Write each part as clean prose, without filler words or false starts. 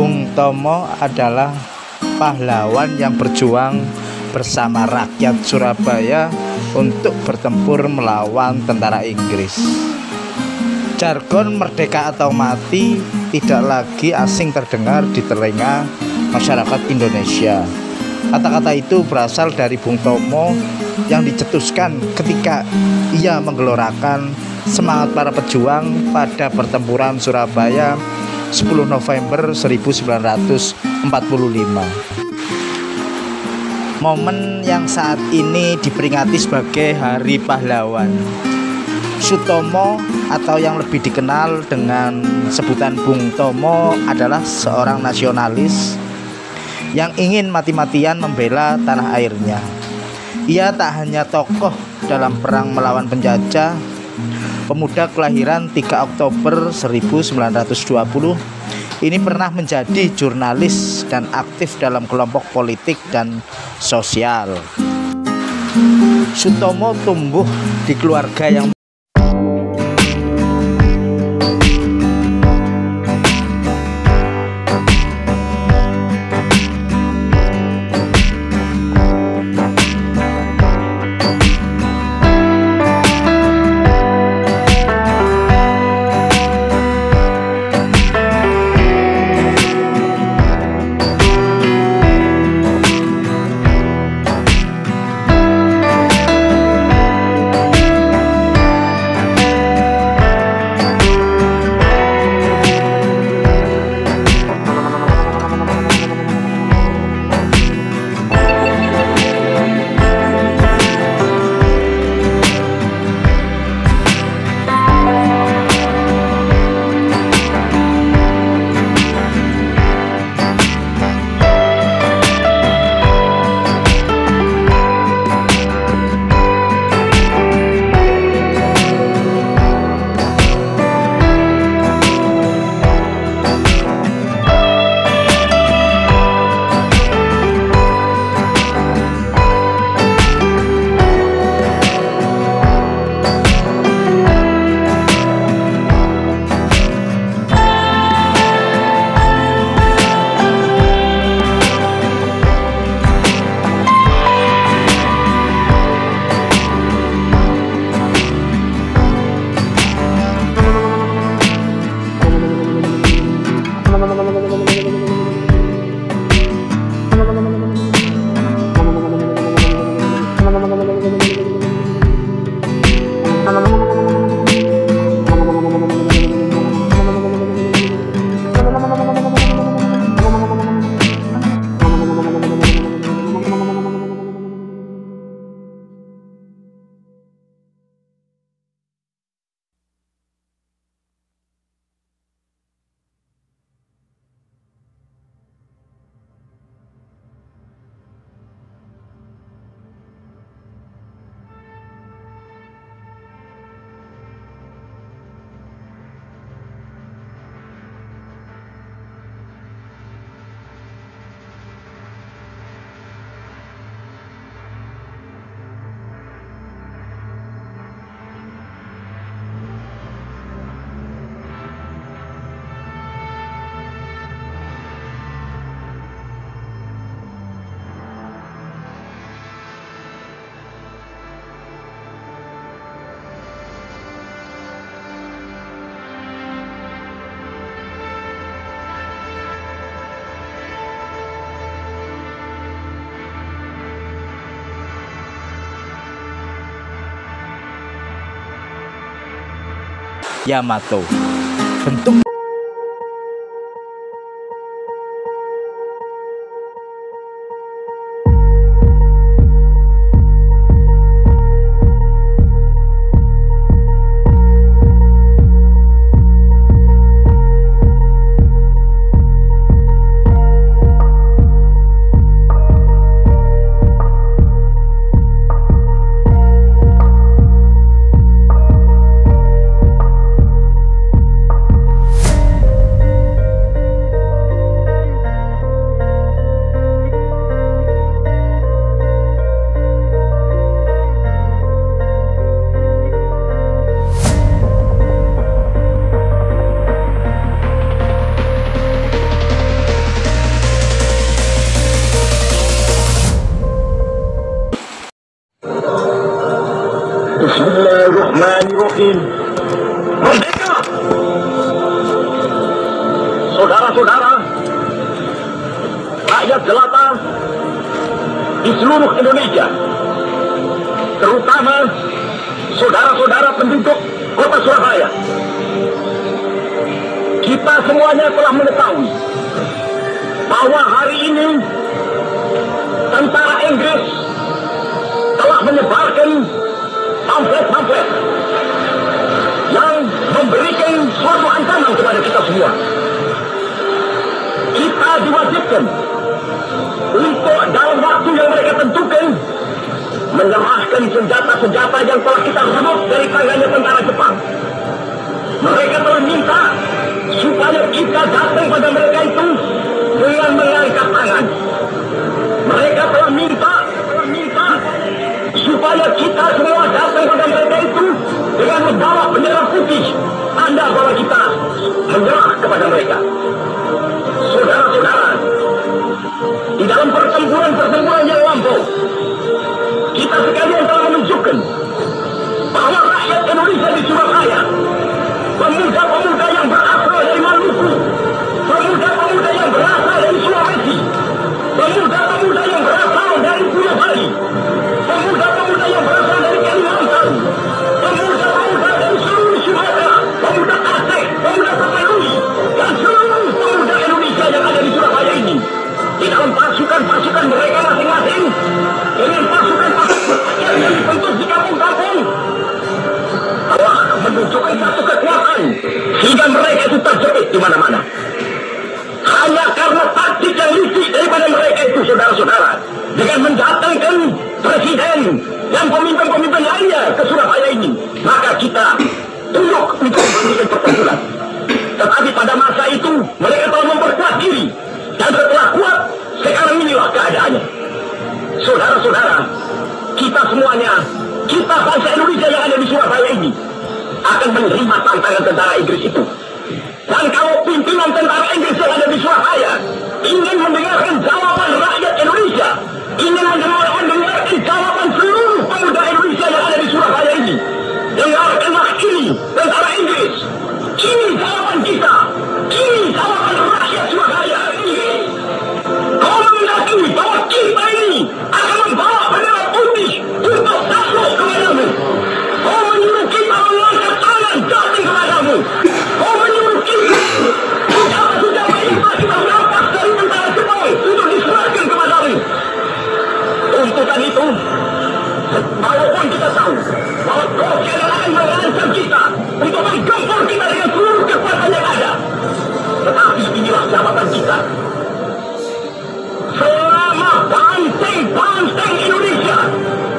Bung Tomo adalah pahlawan yang berjuang bersama rakyat Surabaya untuk bertempur melawan tentara Inggris. Jargon merdeka atau mati tidak lagi asing terdengar di telinga masyarakat Indonesia. Kata-kata itu berasal dari Bung Tomo yang dicetuskan ketika ia menggelorakan semangat para pejuang pada pertempuran Surabaya 10 November 1945. Momen yang saat ini diperingati sebagai Hari Pahlawan. Sutomo atau yang lebih dikenal dengan sebutan Bung Tomo adalah seorang nasionalis yang ingin mati-matian membela tanah airnya. Ia tak hanya tokoh dalam perang melawan penjajah, pemuda kelahiran 3 Oktober 1920 ini pernah menjadi jurnalis dan aktif dalam kelompok politik dan sosial. Sutomo tumbuh di keluarga yang Yamato. Bentuk yakin merdeka. Saudara-saudara, rakyat jelata di seluruh Indonesia, terutama saudara-saudara penduduk kota Surabaya, kita semuanya telah mengetahui bahwa hari ini tentara Inggris telah menyebarkan pamflet-pamflet yang memberikan suatu ancaman kepada kita semua. Kita diwajibkan untuk dalam waktu yang mereka tentukan menyerahkan senjata-senjata yang telah kita rebut dari tangannya tentara Jepang. Mereka telah minta supaya kita datang pada mereka itu dengan mengangkat tangan. Mereka telah minta supaya kita semua datang pada mereka itu dengan membawa bendera putih, tanda bahwa kita menyerah kepada mereka. Saudara-saudara, di dalam pertempuran yang lampau, kita sekalian telah menunjukkan bahwa rakyat Indonesia di Surabaya, pemuda-pemuda yang berasal dari Maluku, pemuda-pemuda yang berasal dari Sulawesi, pemuda-pemuda yang berasal dari Pulau Bali, pemuda-pemuda yang berasal dari Kalimantan, pemuda-pemuda dari seluruh Sumatera, pemuda Aceh, pemuda Tapanuli, dan seluruh pemuda Indonesia yang ada di Surabaya ini, di dalam pasukan-pasukan mereka masing-masing, dengan pasukan-pasukan yang dibentuk di kampung-kampung, telah menunjukkan satu kekuatan sehingga mereka itu terjepit di mana-mana. Hanya karena taktik yang licik daripada mereka itu, saudara-saudara, dengan mendatangkan presiden dan pemimpin-pemimpin lainnya ke Surabaya ini, maka kita tunduk untuk memberikan pertempuran. Tetapi pada masa itu mereka telah memperkuat diri, dan setelah kuat, sekarang inilah keadaannya. Saudara-saudara, kita semuanya, kita bangsa Indonesia yang ada di Surabaya ini, akan menerima tantangan tentara Inggris itu. Dan kalau pimpinan tentara Inggris yang ada di Surabaya ingin mendengarkan jawaban rakyat Indonesia, ingin mendengarkan jawaban seluruh pemuda Indonesia yang ada di Surabaya ini, dengarkanlah ini tentara Inggris. Ini jawaban kita. Ini jawaban rakyat Surabaya. Kau mengakui bahwa kita ini akan membawa bendera putih untuk takluk kepadamu. Kau menyuruh kita mengangkat tangan datang kepadamu. Kau menyuruh kita senjata-senjata ini kita merampas dari tentara Jepang untuk diserahkan kepadamu. Tuntutan itu, walaupun kita tahu bahwa kau akan mengancam kita untuk menggempur kita dengan seluruh kekuatan yang ada, tetapi inilah jawaban kita. Selama banteng Indonesia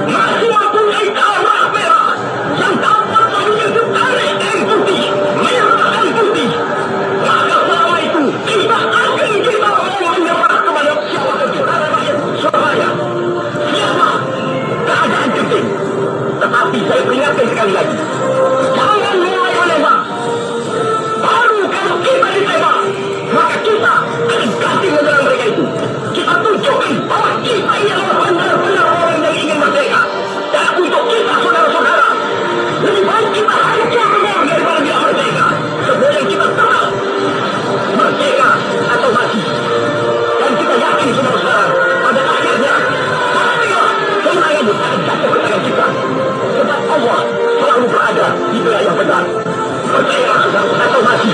masih mempunyai darah merah yang dapat memiliki tarik dan putih, merah dan putih, maka selama itu kita mau menyerah kepada siapa kita rakyat Surabaya. Siapa? Keadaan genting. Tetapi saya peringatkan sekali lagi, jangan mulai menembak. Baru kalau kita ditembak, maka kita akan ganti menyerang mereka itu. Kita tunjukkan bahwa kita ini adalah benar-benar orang yang ingin merdeka. Dan untuk kita, saudara-saudara, lebih baik kita hancur dulu daripada tidak merdeka. Sebelum kita tenang, merdeka atau mati. Dan kita yakin, saudara-saudara, pada akhirnya pastilah kemenangan akan jatuh ke tangan kita. Sebab Allah selalu berada di pihak yang benar. Percayalah, saudara, atau mati.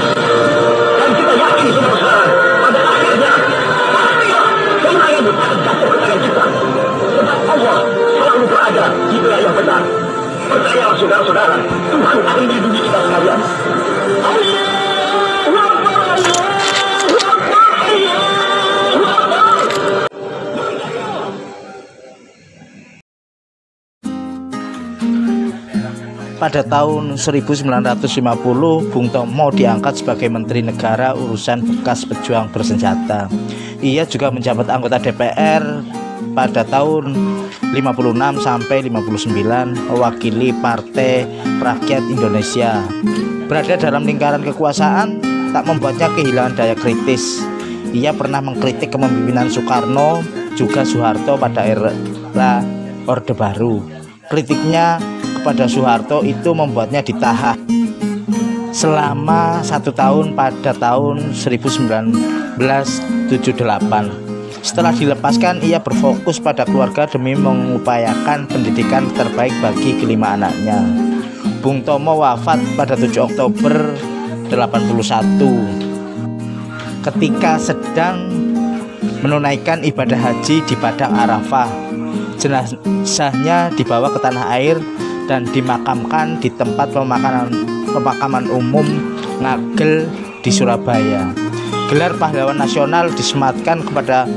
Dan kita yakin, saudara-saudara, pada akhirnya pastilah kemenangan akan jatuh ke tangan kita. Sebab Allah selalu berada di pihak yang benar. Percayalah, saudara-saudara, Tuhan akan melindungi kita sekalian. Allahu Akbar, Allahu Akbar, Allahu Akbar. Pada tahun 1950, Bung Tomo diangkat sebagai Menteri Negara Urusan Bekas Pejuang Bersenjata. Ia juga menjabat anggota DPR pada tahun 56 sampai 59, mewakili Partai Rakyat Indonesia. Berada dalam lingkaran kekuasaan tak membuatnya kehilangan daya kritis. Ia pernah mengkritik kepemimpinan Soekarno juga Soeharto pada era Orde Baru. Kritiknya kepada Soeharto itu membuatnya ditahan selama 1 tahun pada tahun 1978. Setelah dilepaskan, ia berfokus pada keluarga demi mengupayakan pendidikan terbaik bagi kelima anaknya. Bung Tomo wafat pada 7 Oktober 81 ketika sedang menunaikan ibadah haji di Padang Arafah. Jenazahnya dibawa ke tanah air dan dimakamkan di tempat pemakaman umum Ngagel di Surabaya. Gelar pahlawan nasional disematkan kepada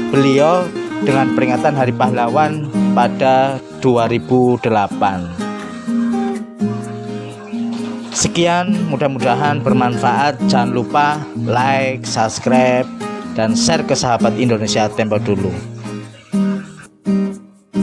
beliau dengan peringatan Hari Pahlawan pada 2008. Sekian, mudah-mudahan bermanfaat. Jangan lupa like, subscribe, dan share ke sahabat Indonesia Tempo Dulu.